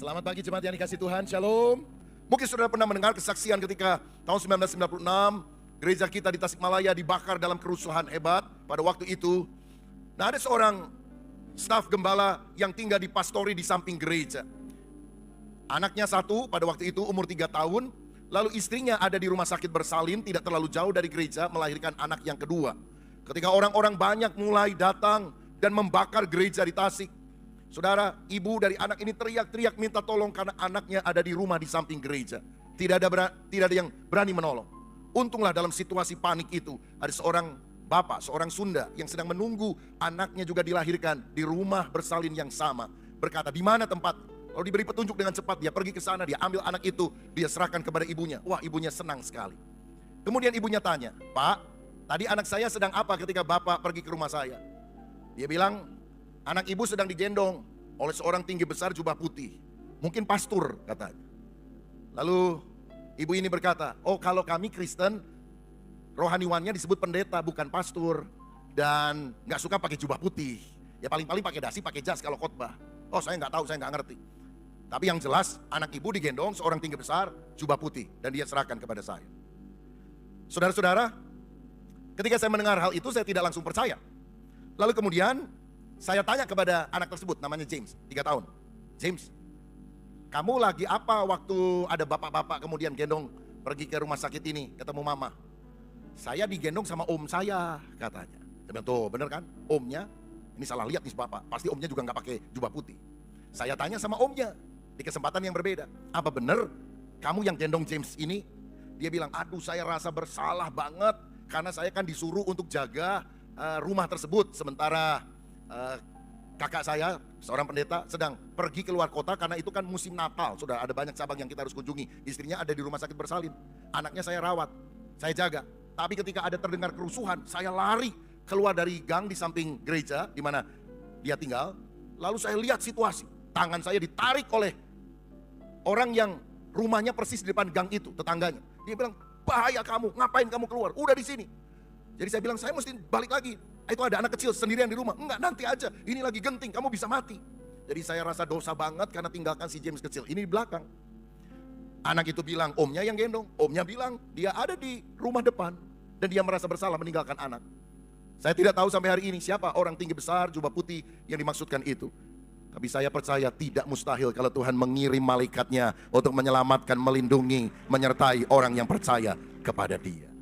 Selamat pagi jemaat yang dikasih Tuhan, Shalom. Mungkin saudara pernah mendengar kesaksian ketika tahun 1996 gereja kita di Tasikmalaya dibakar dalam kerusuhan hebat pada waktu itu. Nah, ada seorang staf gembala yang tinggal di pastori di samping gereja. Anaknya satu pada waktu itu umur 3 tahun, lalu istrinya ada di rumah sakit bersalin tidak terlalu jauh dari gereja melahirkan anak yang kedua. Ketika orang-orang banyak mulai datang dan membakar gereja di Tasik, saudara, ibu dari anak ini teriak-teriak minta tolong karena anaknya ada di rumah di samping gereja. Tidak ada yang berani menolong. Untunglah dalam situasi panik itu ada seorang bapak, seorang Sunda yang sedang menunggu anaknya juga dilahirkan di rumah bersalin yang sama. Berkata, di mana tempat? Lalu diberi petunjuk dengan cepat, dia pergi ke sana, dia ambil anak itu, dia serahkan kepada ibunya. Wah, ibunya senang sekali. Kemudian ibunya tanya, Pak, tadi anak saya sedang apa ketika bapak pergi ke rumah saya? Dia bilang, anak ibu sedang digendong oleh seorang tinggi besar jubah putih. Mungkin pastor katanya. Lalu ibu ini berkata, oh kalau kami Kristen, rohaniwannya disebut pendeta bukan pastor. Dan gak suka pakai jubah putih. Ya paling-paling pakai dasi, pakai jas kalau khotbah. Oh saya gak tahu, saya gak ngerti. Tapi yang jelas anak ibu digendong seorang tinggi besar jubah putih. Dan dia serahkan kepada saya. Saudara-saudara, ketika saya mendengar hal itu saya tidak langsung percaya. Lalu kemudian saya tanya kepada anak tersebut, namanya James, 3 tahun. James, kamu lagi apa waktu ada bapak-bapak kemudian gendong pergi ke rumah sakit ini, ketemu mama? Saya digendong sama om saya, katanya. Saya bilang, tuh bener kan, omnya, ini salah lihat nih bapak, pasti omnya juga gak pakai jubah putih. Saya tanya sama omnya, di kesempatan yang berbeda, apa bener kamu yang gendong James ini? Dia bilang, aduh saya rasa bersalah banget, karena saya kan disuruh untuk jaga rumah tersebut, sementara kakak saya, seorang pendeta, sedang pergi ke luar kota karena itu kan musim Natal. Sudah ada banyak cabang yang kita harus kunjungi. Istrinya ada di rumah sakit bersalin. Anaknya saya rawat, saya jaga. Tapi ketika ada terdengar kerusuhan, saya lari keluar dari gang di samping gereja di mana dia tinggal. Lalu saya lihat situasi. Tangan saya ditarik oleh orang yang rumahnya persis di depan gang itu, tetangganya. Dia bilang, bahaya kamu, ngapain kamu keluar? Udah di sini. Jadi saya bilang, saya mesti balik lagi. Itu ada anak kecil sendirian di rumah. Enggak, nanti aja. Ini lagi genting, kamu bisa mati. Jadi saya rasa dosa banget karena tinggalkan si James kecil. Ini di belakang. Anak itu bilang, omnya yang gendong. Omnya bilang, dia ada di rumah depan. Dan dia merasa bersalah meninggalkan anak. Saya tidak tahu sampai hari ini siapa orang tinggi besar, jubah putih yang dimaksudkan itu. Tapi saya percaya tidak mustahil kalau Tuhan mengirim malaikatnya untuk menyelamatkan, melindungi, menyertai orang yang percaya kepada dia.